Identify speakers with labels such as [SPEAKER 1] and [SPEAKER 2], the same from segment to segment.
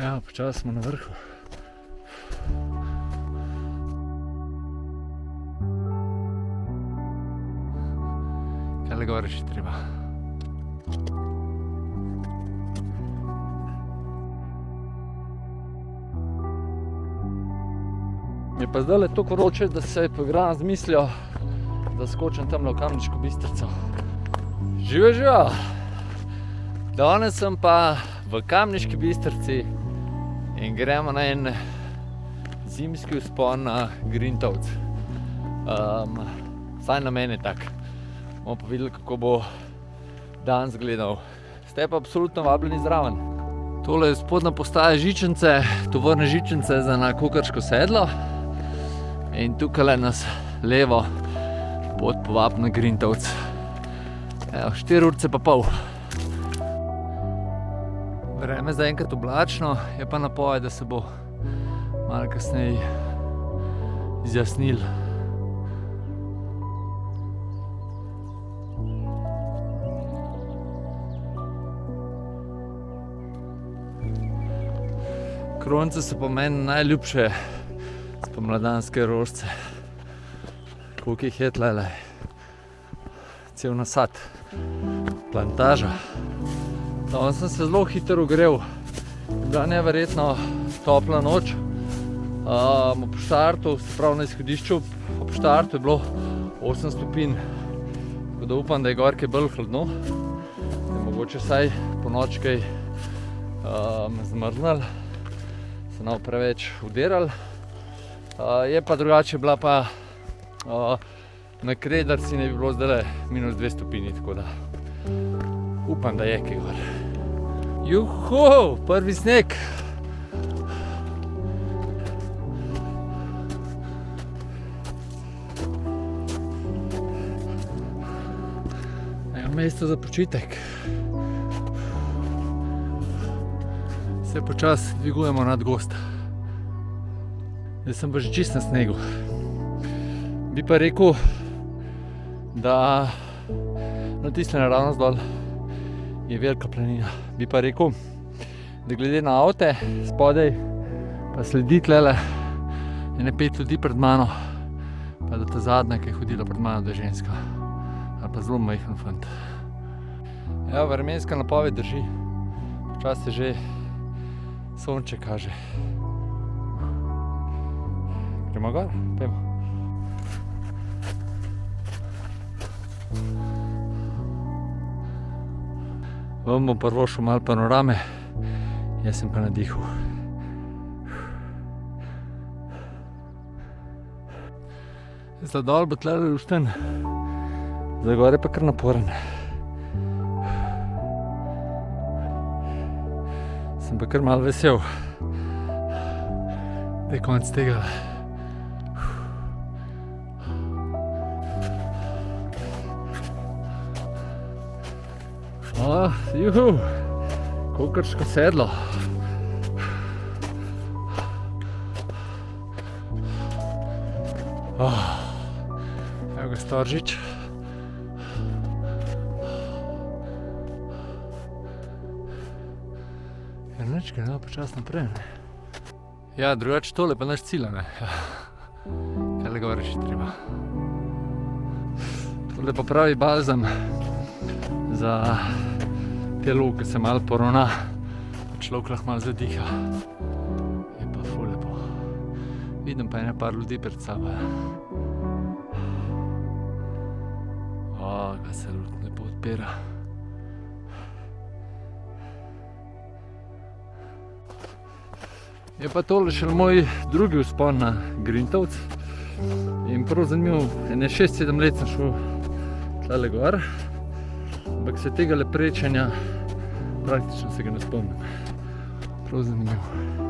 [SPEAKER 1] Ja, počasi smo na vrhu. Kaj le gore še treba? Je pa zdaj toliko vroče, da se program zmislijo, da skočim tamle v Kamniško Bistrico. Živijo! Danes sem pa v Kamniški Bistrici in gremo na en zimski vzpon na Grintovec. Vsaj na meni tak. Bomo pa videli, kako bo dan izgledal. Ste pa absolutno vabljeni zraven. Tole je spodnja postaja žičnice, tovorne žičnice za na Kukrško sedlo. In tukaj nas levo pot povab na Grintovec. 4 urce pa pol. Vreme zaenkrat oblačno, je pa napoved, da se bo malo kasneje izjasnilo. Kronice so po meni najljubše spomladanske rožice. Koliko jih je tlele? Cel nasad. Plantaža. Danes sem se zelo hitro ogrel. Bila neverjetno topla noč. Ob štartu, se pravi na izhodišču, ob štartu je bilo 8 stopinj. Tako da upam, da je gor kaj bolj hladno. Da je mogoče vsaj po noč kaj zmrznili. Se ne bo preveč udirali. Je pa drugače bila pa na Krederci ne bi bilo zdaj -2 stopinji, tako da upam, da je kaj gor. Juhu, prvi sneg! Evo mesto za počitek. Se počasi dvigujemo nad gozd. Zdaj sem pa že čist na snegu. Bi pa rekel, da na tiste naravnost dol je velika planina. Bi pa rekel, da glede na avte spodaj pa sledi tlele ene 5 ljudi pred mano, pa da ta zadnja, ki je hodila pred mano, da je ženska. Ali pa zelo majhen fant. Evo, vremenska napoved drži. Počasi se že sonče kaže. Gremo gor? Pojmo. Vam bom prvo šel malo panorame, jaz sem pa na dihu. Zdaj dol bo tlele lušten, zdaj gore pa kar naporen. Sem pa kar malo vesel, da je konec tega. Juhu, Kukrško sedlo. Evo ga Storžič. Nič, kaj ne, počas naprej, ne. Ja, drugače tole pa naš cilj, ne. Kaj le gore še treba. Tole pa pravi balzam za telo, ki se malo poravna, pa človek lahko malo zadiha. Je pa ful lepo. Vidim pa ene par ljudi pred sabo. Ga se lepo odpira. Je pa tole še moj drugi vzpon na Grintovec. In prav zanimivo, ene 6-7 let sem šel tlele gor. Ampak se tega leprečenja praktično se ga ne spomnim. Prav zanimivo.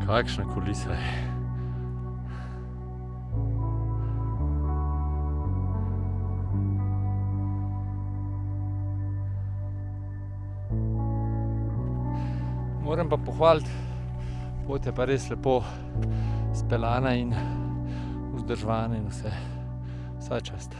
[SPEAKER 1] Kakšna kulisa je. Moram pa pohvaliti, pot je pa res lepo speljana in vzdrževana in vse. Vsa čast.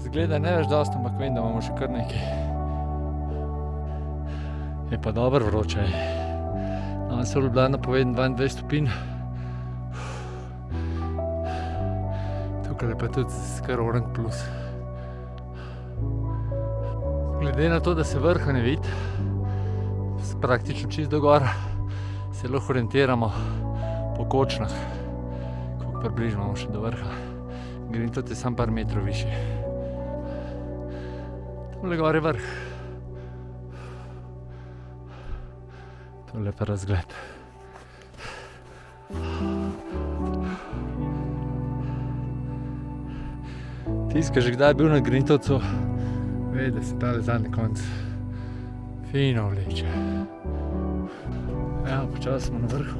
[SPEAKER 1] Zgleda ne več dosti, ampak vem, da imamo še kar nekaj. Je pa dobro vroče. Danes se v Ljubljani napovedi 22 stopinj. Tukaj je pa tudi kar orang plus. Glede na to, da se vrha ne vidi, praktično čisto do gor, se lahko orientiramo po kočnah, koliko približno imamo še do vrha. Grintot je samo par metrov višji. Tole gor je vrh. Tole pa razgled. Tisti, ki že kdaj bil na Grintovcu, ve, da se tale zadnji konc fino vleče. Ja, počasi smo na vrhu.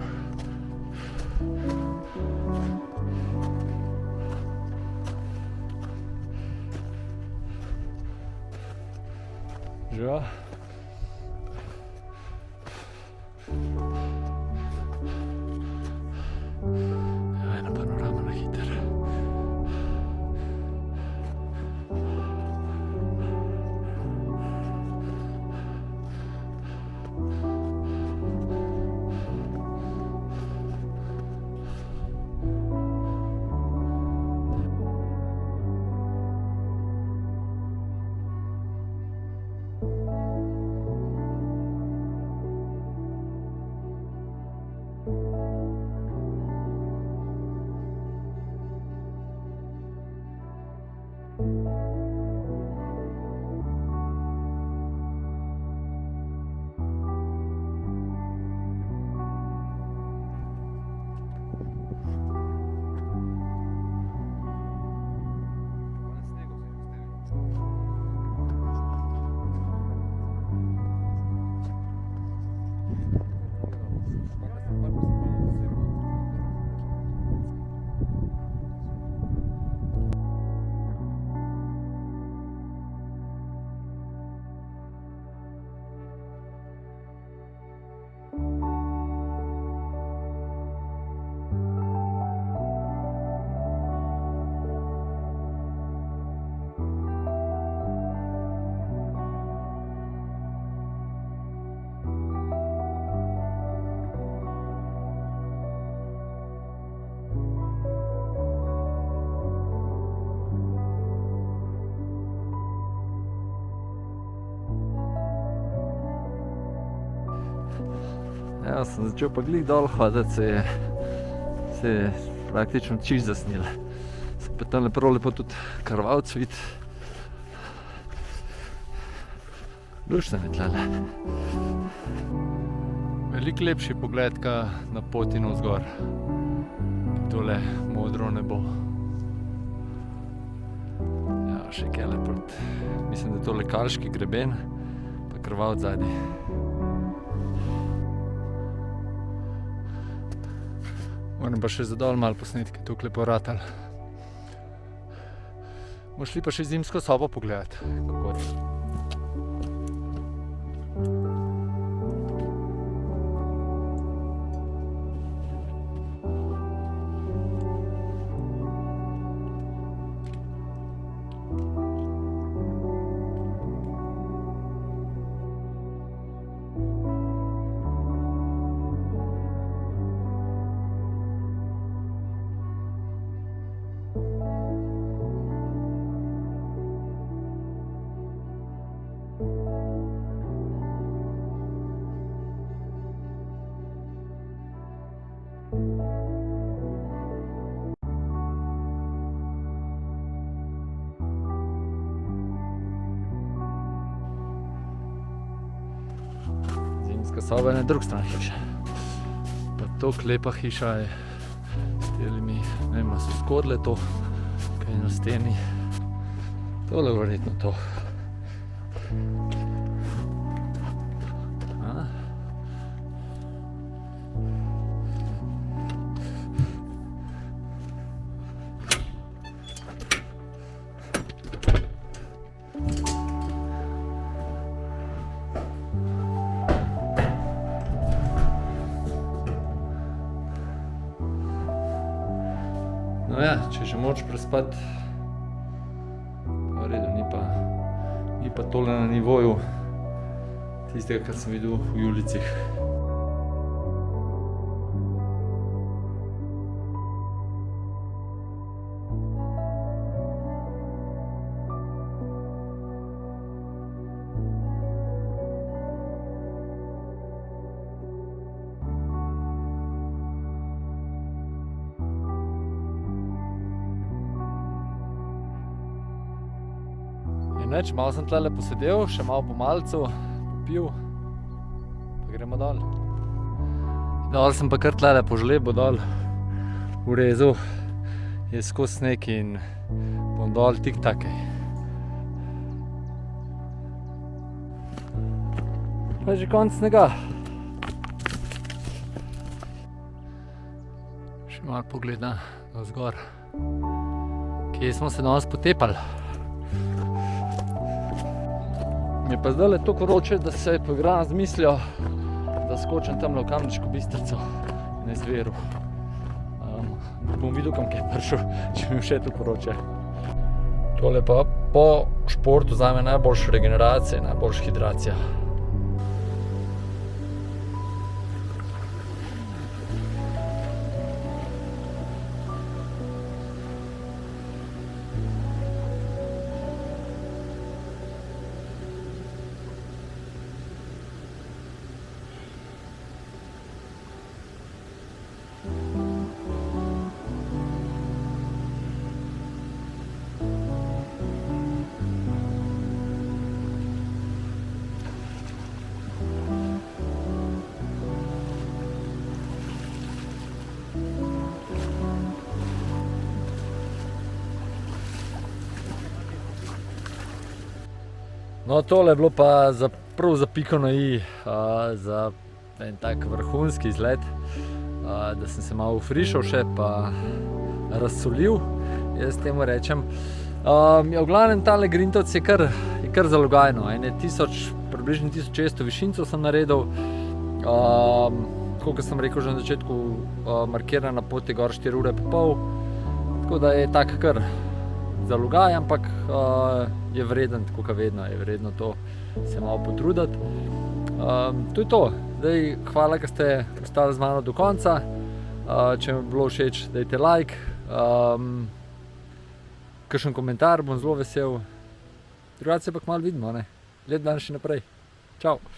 [SPEAKER 1] Živa. Ja, ena panorama na hiter. Ja, sem začel pa glih dol hoditi, se je praktično čisto zasnilo. Se pa tam lepo tudi Karvavc vidi. Luštno je tlele. Veliko lepši pogled, ka na poti navzgor. Tole modro nebo. Ja, še kaj lepot. Mislim, da je tole Kalški greben, pa Karvavc zadnji. Moram pa še za dol malo posnetke tukaj poratal. Bomo šli pa še zimsko sobo pogledati, kako je. Soba je na drugi strani hiše. Pa toliko lepa hiša je s telimi, ne vem, so skodle to, kaj je na steni. Tole je verjetno to. No ja, če že moč prespati, pa v redu, ni pa tole na nivoju tistega, kar sem videl v Julijcih. Neč, malo sem tlele posedel, še malo po malcu, popil, pa gremo dol. Dol sem pa kar tlele po žlebu dol, urezal je skozi sneg in bom dol tik-takej. Pa je že konec snega. Še malo pogled navzgor, kje smo se danes potepali. Mi je pa zdajle toliko vroče, da se po igram z mislijo, da skočim tamle v Kamniško Bistrico na izviru. Bom videl, kam je prišel, če mi je še toliko vroče. Tole pa po športu zame najboljša regeneracija, najboljša hidracija. No, tole je bilo pa prav za piko na i, za en tak vrhunski izlet, da sem se malo ufrišal še pa razsolil, jaz temu rečem. V glavnem tale Grintovec je kar zalogajno, približno 1600 višincev sem naredil, kot sem rekel že na začetku, markirana pot je gor 4 ure pa pol, tako da je tak kar zalogaj, ampak je vreden, tako kot vedno, je vredno to se malo potruditi. To je to. Zdaj, hvala, ker ste ostali z mano do konca. Če mi je bilo všeč, dajte like. Kakšen komentar, bom zelo vesel. Drugače se pa kmalu vidimo, ne? Lep dan še naprej. Čau!